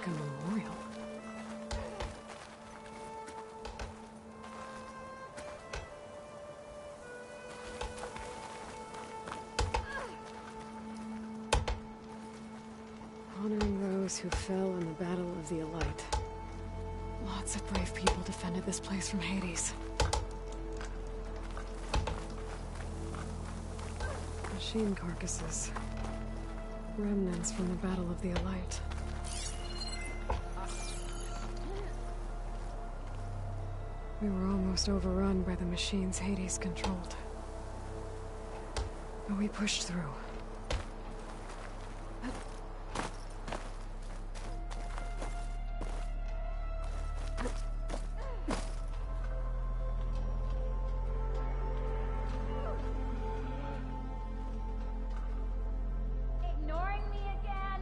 like a memorial. Honoring those who fell in the Battle of the Elite. Lots of brave people defended this place from Hades. Machine carcasses. Remnants from the Battle of the Elite. We were almost overrun by the machines Hades controlled. But we pushed through. Ignoring me again?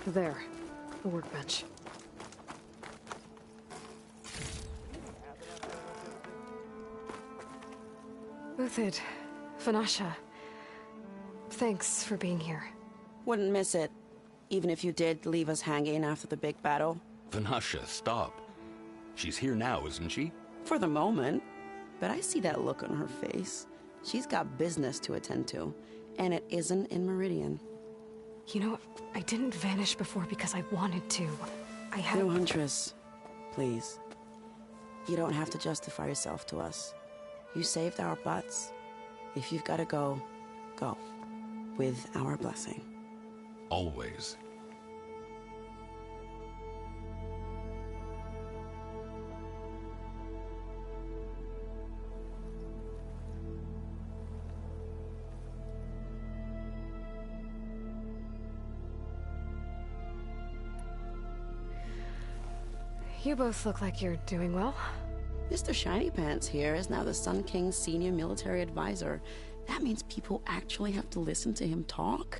There. A workbench. Uthid. Vanasha. Thanks for being here. Wouldn't miss it. Even if you did leave us hanging after the big battle. Vanasha, stop. She's here now, isn't she? For the moment. But I see that look on her face. She's got business to attend to. And it isn't in Meridian. You know, I didn't vanish before because I wanted to. I had... No, Huntress. Please. You don't have to justify yourself to us. You saved our butts. If you've got to go, go. With our blessing. Always. You both look like you're doing well. Mr. Shiny Pants here is now the Sun King's senior military advisor. That means people actually have to listen to him talk?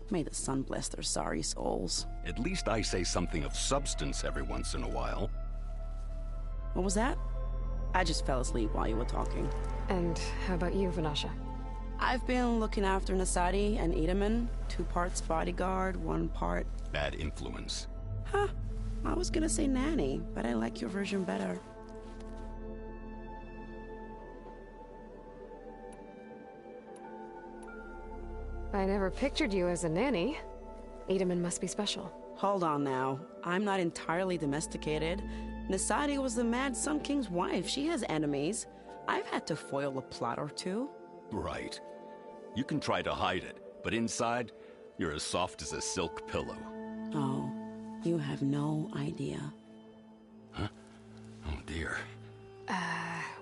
May the sun bless their sorry souls. At least I say something of substance every once in a while. What was that? I just fell asleep while you were talking. And how about you, Vanasha? I've been looking after Nasadi and Edaman. 2 parts bodyguard, 1 part... Bad influence. Huh. I was gonna say nanny, but I like your version better. I never pictured you as a nanny. Edaman must be special. Hold on now. I'm not entirely domesticated. Nasadi was the Mad Sun King's wife. She has enemies. I've had to foil a plot or 2. Right. You can try to hide it, but inside, you're as soft as a silk pillow. Oh, you have no idea. Huh? Oh dear.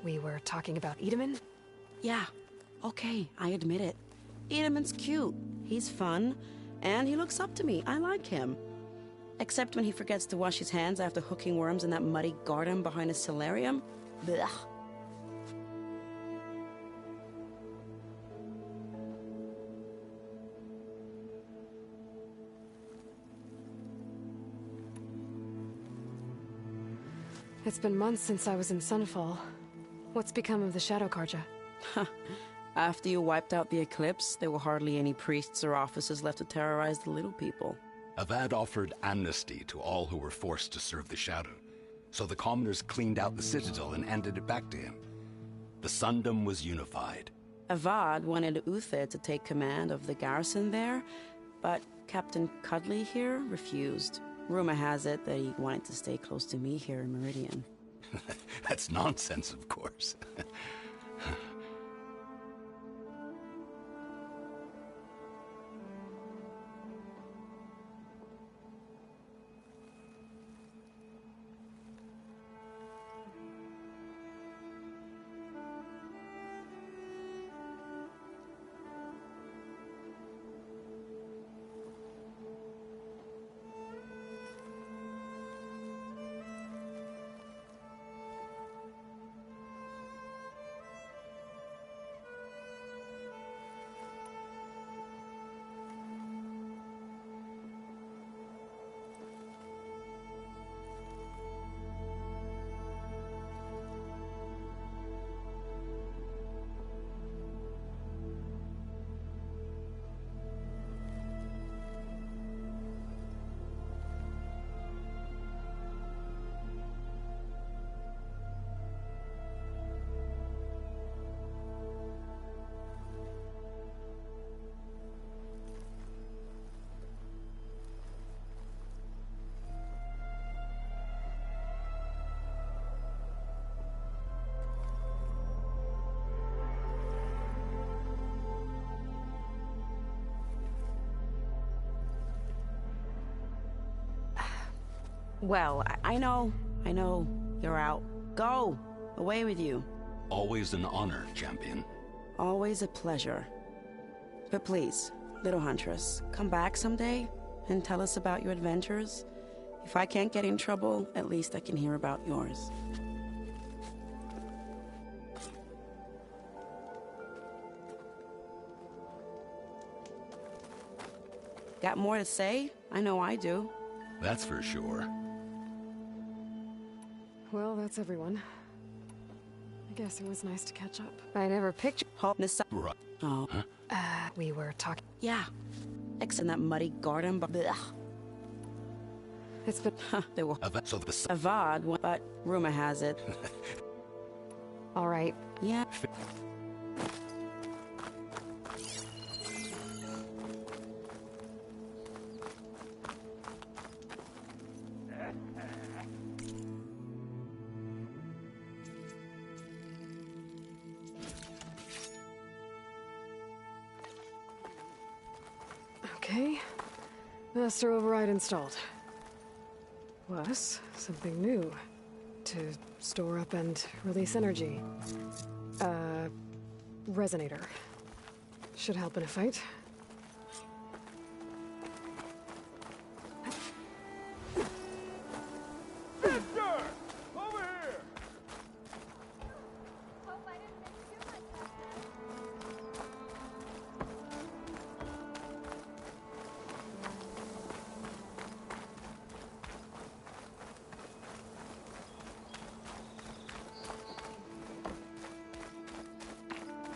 We were talking about Edaman? Yeah, okay, I admit it. Edaman's cute. He's fun. And he looks up to me. I like him. Except when he forgets to wash his hands after hooking worms in that muddy garden behind his solarium. Blech. It's been months since I was in Sunfall. What's become of the Shadow Carja? After you wiped out the Eclipse, there were hardly any priests or officers left to terrorize the little people. Avad offered amnesty to all who were forced to serve the Shadow. So the commoners cleaned out the Citadel and handed it back to him. The Sundom was unified. Avad wanted Uther to take command of the garrison there, but Captain Cudley here refused. Rumor has it that he wanted to stay close to me here in Meridian. That's nonsense, of course. Well, I know, you're out. Go! Away with you. Always an honor, champion. Always a pleasure. But please, little Huntress, come back someday and tell us about your adventures. If I can't get in trouble, at least I can hear about yours. Got more to say? I know I do. That's for sure. Well, that's everyone. I guess it was nice to catch up. I never pictured... Hope this... Right. Oh. Huh? We were talking... Yeah. X in that muddy garden, but... It's been... There were... So the... Avad, but rumor has it... All right. Yeah. Okay. Master override installed. Plus, something new. To store up and release energy. Resonator. Should help in a fight. Hope I didn't make too much of that.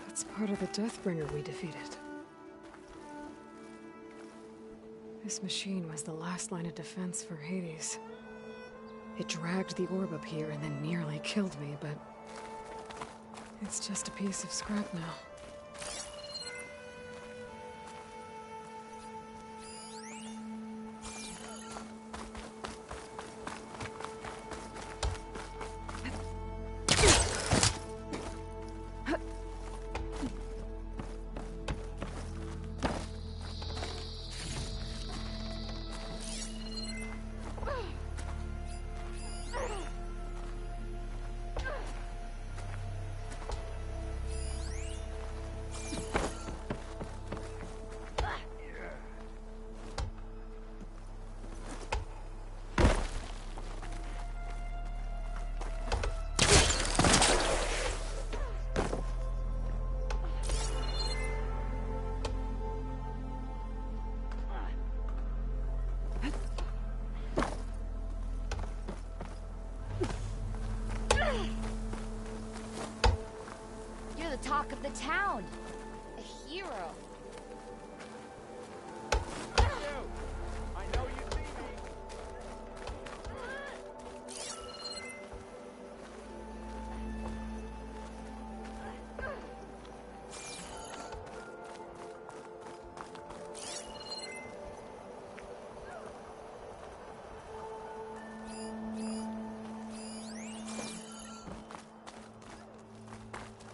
That's part of the Deathbringer we defeated. This machine was the last line of defense for Hades. It dragged the orb up here and then nearly killed me, but... it's just a piece of scrap now. the talk of the town. A hero. I know you see me.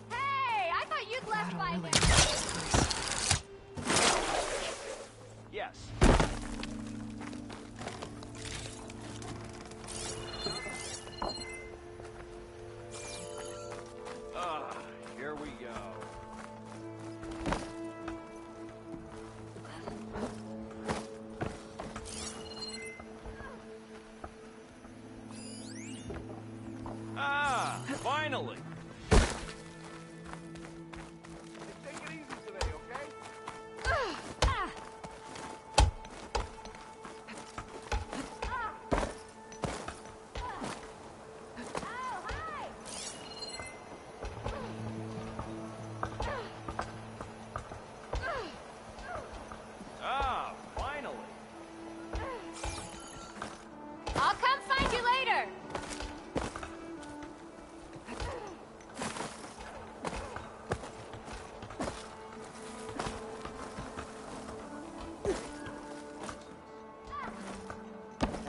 Hey, I thought you'd left That'll by really now. help this place. Yes. Here we go. Finally. Take it easy today, okay? Oh, hi! Finally. I'll come find you later.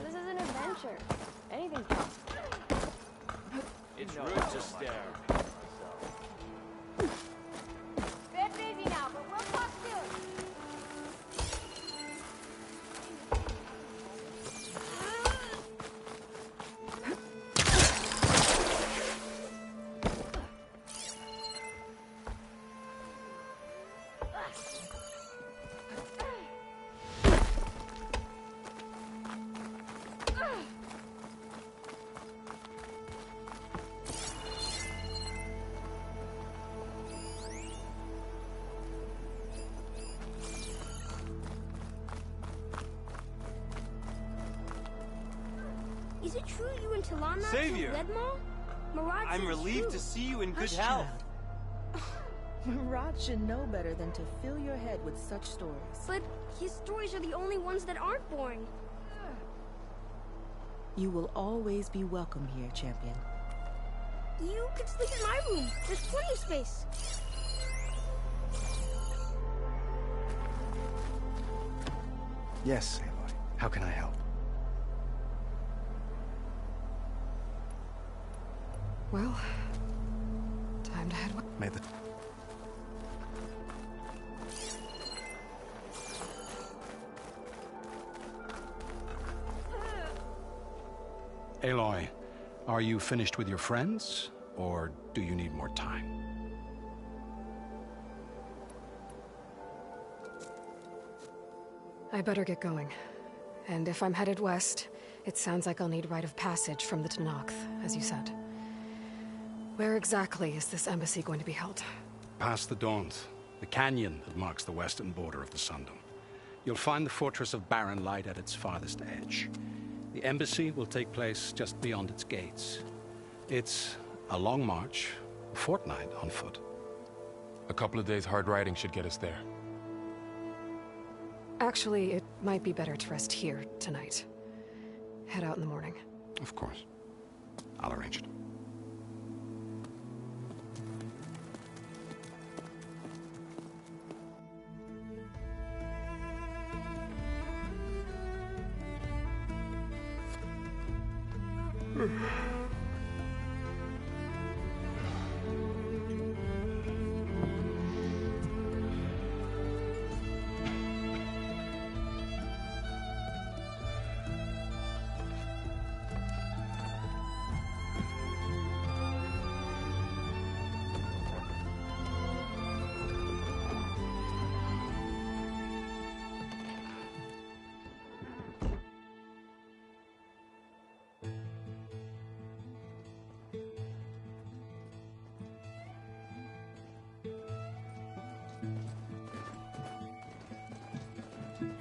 This is an adventure. Anything's possible. It's rude to stare. Bit busy now, but we'll talk soon. Is it true you and Talana Savior! Red Maw? Mirage I'm said it's relieved true. to see you in good Hush, health. child. Rod should know better than to fill your head with such stories. But his stories are the only ones that aren't boring. You will always be welcome here, champion. You could sleep in my room. There's plenty of space. Yes, Aloy. How can I help? Well, time to head west. May the... Aloy, are you finished with your friends, or do you need more time? I better get going. And if I'm headed west, it sounds like I'll need rite of passage from the Tenakth, as you said. Where exactly is this embassy going to be held? Past the Daunt, the canyon that marks the western border of the Sundom. You'll find the fortress of Barren Light at its farthest edge. The embassy will take place just beyond its gates. It's a long march, a fortnight on foot. A couple of days hard riding should get us there. Actually, it might be better to rest here tonight. Head out in the morning. Of course. I'll arrange it.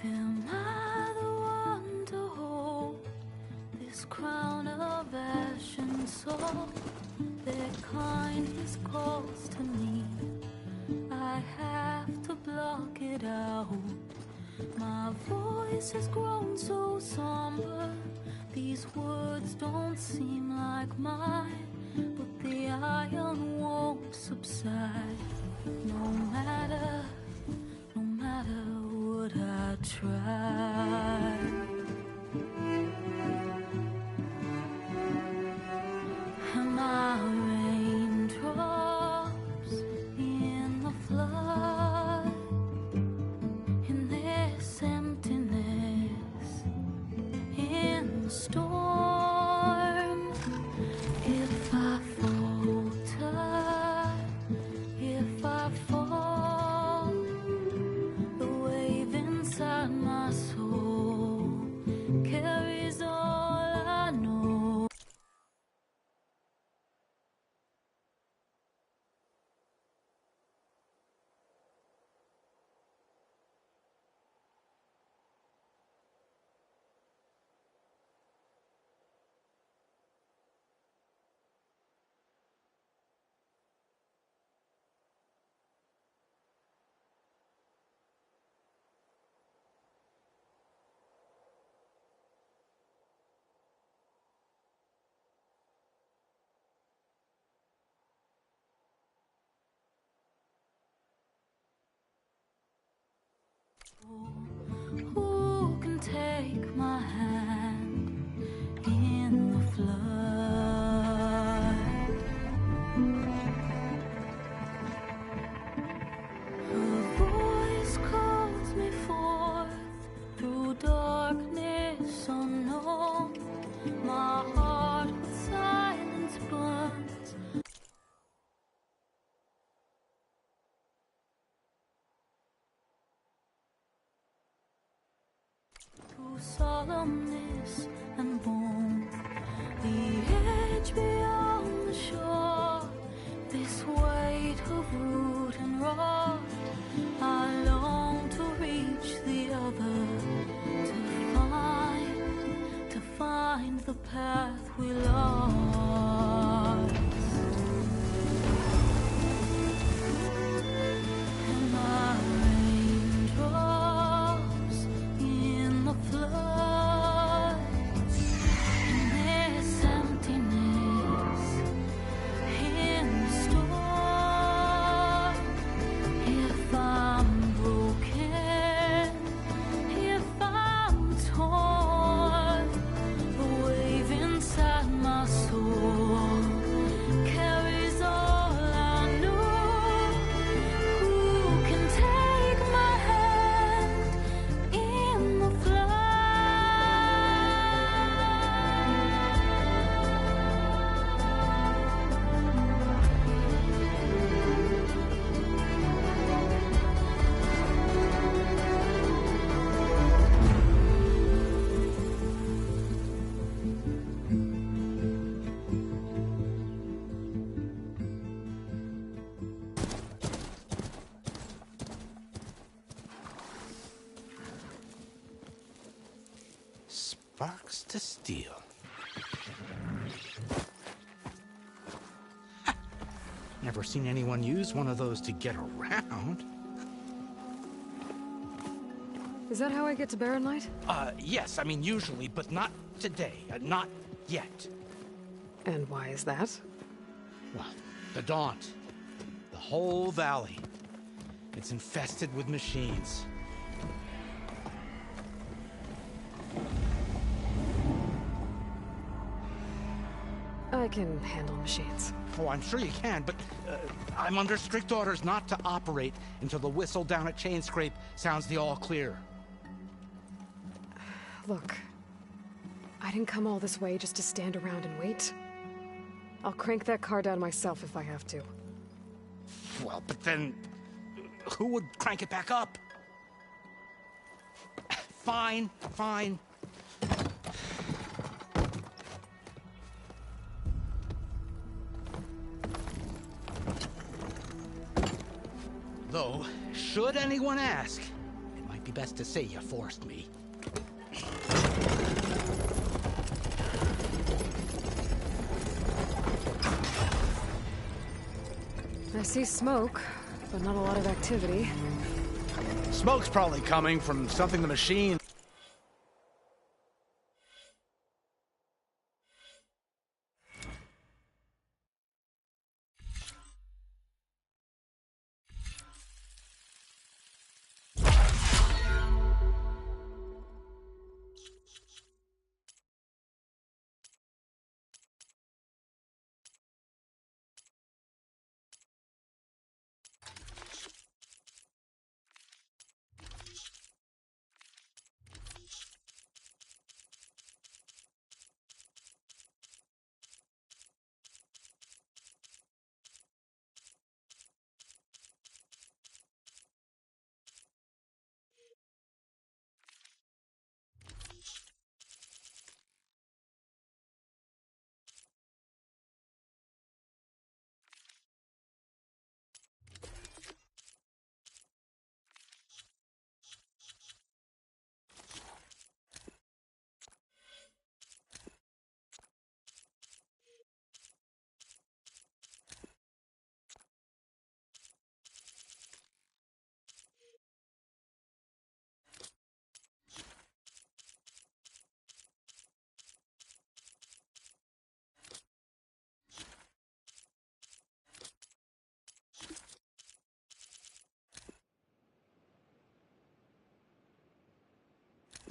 Am I the one to hold this crown of ash and salt? Their kindness calls to me. I have to block it out. My voice has grown so somber. These words don't seem like mine, but the iron won't subside. No matter what I try. Am I raindrops in the flood? In this emptiness, in the storm. If I falter, if I fall, the wave inside my soul carries all I know. Who can take my hand in the flood? Her voice calls me forth through darkness unknown. My heart with silence burns. Through solemnness and bone, the edge beyond the shore, this weight of root and rod, I long to reach the other, to find the path we lost. And I raindrops in the flood, in this emptiness, in the storm. If I'm broken, if I'm torn, the wave inside my soul carries all I know. Who can take my hand in the flood? Sparks to steel. Never seen anyone use one of those to get around. Is that how I get to Barren Light? Yes, I mean usually, but not today. Not yet. And why is that? Well, the Daunt. The whole valley. It's infested with machines. I can handle machines. Oh, I'm sure you can, but I'm under strict orders not to operate until the whistle down at Chainscrape sounds the all clear. Look, I didn't come all this way just to stand around and wait. I'll crank that car down myself if I have to. Well, but then who would crank it back up? Fine, fine. Though, should anyone ask, it might be best to say you forced me. I see smoke, but not a lot of activity. Smoke's probably coming from something the machine...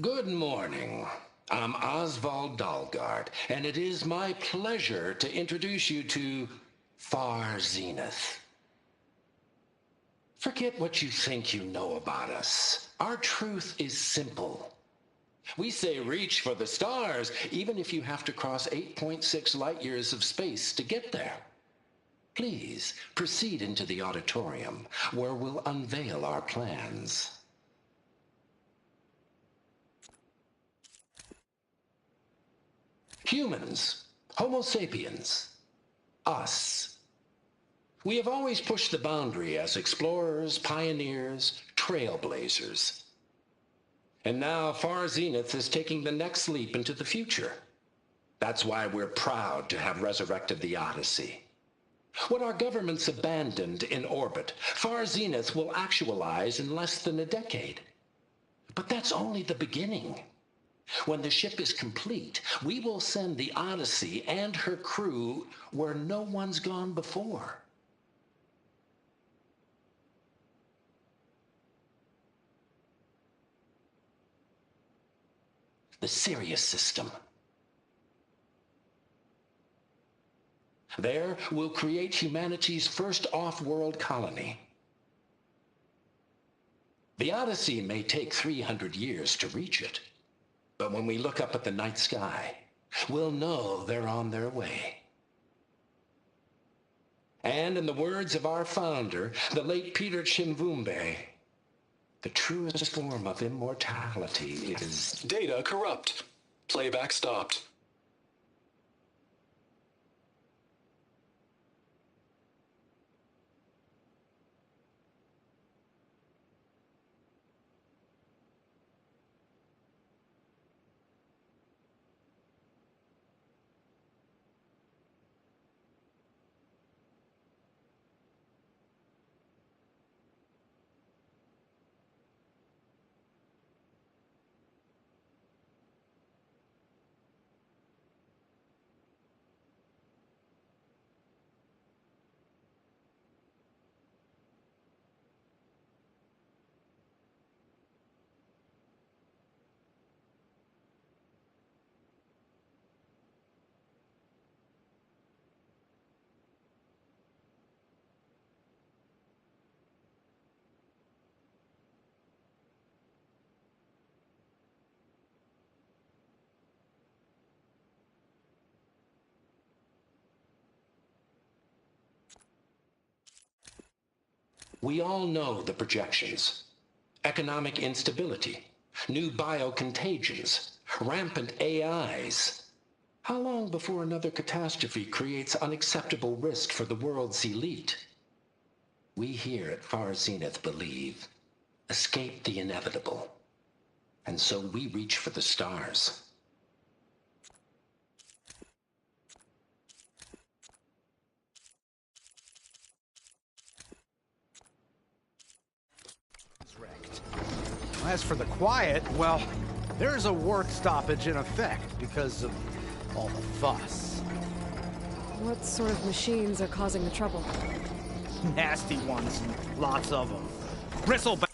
Good morning. I'm Oswald Dalgard, and it is my pleasure to introduce you to Far Zenith. Forget what you think you know about us. Our truth is simple. We say reach for the stars, even if you have to cross 8.6 light years of space to get there. Please proceed into the auditorium, where we'll unveil our plans. Humans, Homo sapiens, us. We have always pushed the boundary as explorers, pioneers, trailblazers. And now Far Zenith is taking the next leap into the future. That's why we're proud to have resurrected the Odyssey. What our governments abandoned in orbit, Far Zenith will actualize in less than a decade. But that's only the beginning. When the ship is complete, we will send the Odyssey and her crew where no one's gone before. The Sirius system. There, we'll create humanity's first off-world colony. The Odyssey may take 300 years to reach it. But when we look up at the night sky, we'll know they're on their way. And in the words of our founder, the late Peter Chimvumbe, the truest form of immortality is... Data corrupt. Playback stopped. We all know the projections. Economic instability, new biocontagions, rampant AIs. How long before another catastrophe creates unacceptable risk for the world's elite? We here at Far Zenith believe, escape the inevitable. And so we reach for the stars. As for the quiet, well, there's a work stoppage in effect because of all the fuss. What sort of machines are causing the trouble? Nasty ones, and lots of them. Bristleback.